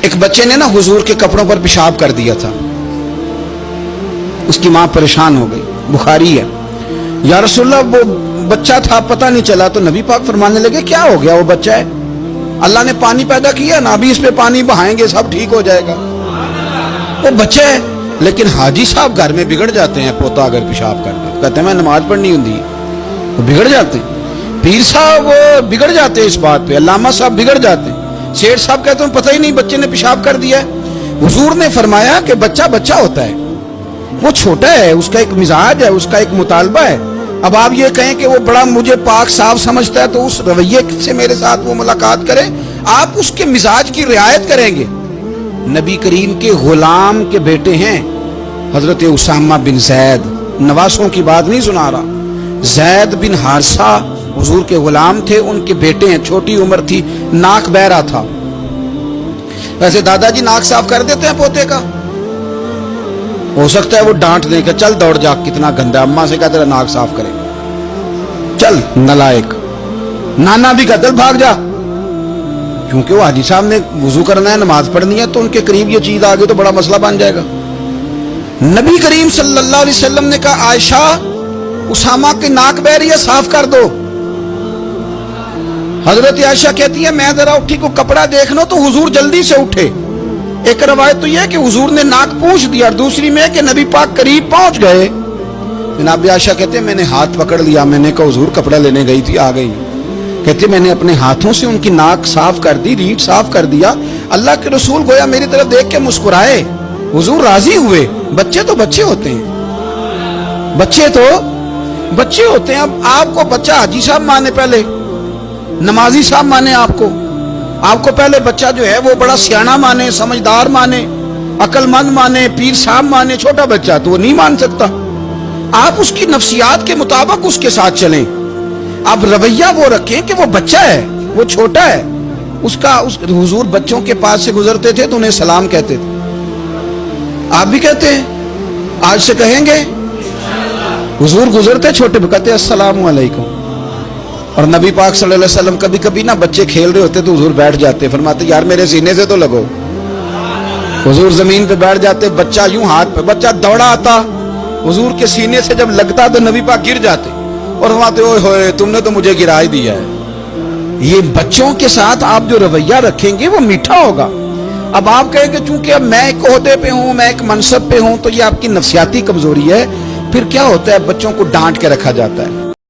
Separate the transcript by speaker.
Speaker 1: ایک بچے نے نا حضور کے کپڑوں پر پیشاب کر دیا تھا، اس کی ماں پریشان ہو گئی، بخاری ہے، یا رسول اللہ وہ بچہ تھا پتہ نہیں چلا، تو نبی پاک فرمانے لگے کیا ہو گیا، وہ بچہ ہے، اللہ نے پانی پیدا کیا نا، ابھی اس پہ پانی بہائیں گے سب ٹھیک ہو جائے گا، وہ بچہ ہے۔ لیکن حاجی صاحب گھر میں بگڑ جاتے ہیں، پوتا اگر پیشاب کر دے کہتے ہیں میں نماز پڑھنی ہوں، وہ بگڑ جاتے ہیں، پیر صاحب وہ بگڑ جاتے ہیں اس بات پہ، علامہ صاحب بگڑ جاتے ہیں، سیٹھ صاحب کہتے ہیں پتہ ہی نہیں بچے نے پیشاب کر دیا ہے۔ حضور نے فرمایا کہ بچہ بچہ ہوتا ہے، وہ چھوٹا ہے، اس کا ایک مزاج ہے، اس کا ایک مطالبہ ہے۔ اب آپ یہ کہیں کہ وہ بڑا مجھے پاک صاف سمجھتا ہے تو اس رویے سے میرے ساتھ وہ ملاقات کرے، آپ اس کے مزاج کی رعایت کریں گے۔ نبی کریم کے غلام کے بیٹے ہیں حضرت اسامہ بن زید، نواسوں کی بات نہیں سنا رہا، زید بن حارثہ حضور کے غلام تھے، ان کے بیٹے ہیں، چھوٹی عمر تھی، ناک بہ رہا تھا۔ ویسے دادا جی ناک صاف کر دیتے ہیں پوتے کا، ہو سکتا ہے وہ ڈانٹ دے کہ چل دوڑ جا کتنا گندا، اماں سے کہا تیرا ناک صاف کرے، چل نلائق، نانا بھی کہتا بھاگ جا، کیونکہ وہ حاجی صاحب نے وضو کرنا ہے، نماز پڑھنی ہے، تو ان کے قریب یہ چیز آگے تو بڑا مسئلہ بن جائے گا۔ نبی کریم صلی اللہ علیہ وسلم نے کہا عائشہ اسامہ کی ناک بہ رہی ہے صاف کر دو۔ حضرت عائشہ کہتی ہے میں ذرا اٹھی کو کپڑا دیکھنا تو حضور جلدی سے اٹھے۔ ایک روایت تو یہ کہ حضور نے ناک پوچھ دیا، اور دوسری میں کہ نبی پاک قریب پہنچ گئے۔ جناب عائشہ کہتے ہیں میں نے ہاتھ پکڑ لیا، میں نے کہا حضور کپڑا لینے گئی تھی آ گئی، کہتے ہیں میں نے اپنے ہاتھوں سے ان کی ناک صاف کر دی، ریڑھ صاف کر دیا، اللہ کے رسول گویا میری طرف دیکھ کے مسکرائے، حضور راضی ہوئے۔ بچے تو بچے ہوتے ہیں، بچے تو بچے ہوتے ہیں۔ اب آپ کو بچہ حاجی صاحب مانے، پہلے نمازی صاحب مانے، آپ کو پہلے بچہ جو ہے وہ بڑا سیاںہ مانے، سمجھدار مانے، عقل مند مانے، پیر صاحب مانے، چھوٹا بچہ تو وہ نہیں مان سکتا۔ آپ اس کی نفسیات کے مطابق اس کے ساتھ چلیں، آپ رویہ وہ رکھیں کہ وہ بچہ ہے، وہ چھوٹا ہے، حضور بچوں کے پاس سے گزرتے تھے تو انہیں سلام کہتے تھے، آپ بھی کہتے ہیں، آج سے کہیں گے، حضور گزرتے چھوٹے کہتے السلام علیکم۔ اور نبی پاک صلی اللہ علیہ وسلم کبھی کبھی نا بچے کھیل رہے ہوتے تو حضور بیٹھ جاتے، فرماتے یار میرے سینے سے تو لگو، حضور زمین پہ بیٹھ جاتے، بچہ یوں ہاتھ پہ، بچہ دوڑا آتا حضور کے سینے سے جب لگتا تو نبی پاک گر جاتے اور فرماتے اوئے ہوئے تم نے تو مجھے گرا ہی دیا ہے۔ یہ بچوں کے ساتھ آپ جو رویہ رکھیں گے وہ میٹھا ہوگا۔ اب آپ کہیں کہ چونکہ اب میں ایک عہدے پہ ہوں، میں ایک منصب پہ ہوں، تو یہ آپ کی نفسیاتی کمزوری ہے، پھر کیا ہوتا ہے بچوں کو ڈانٹ کے رکھا جاتا ہے۔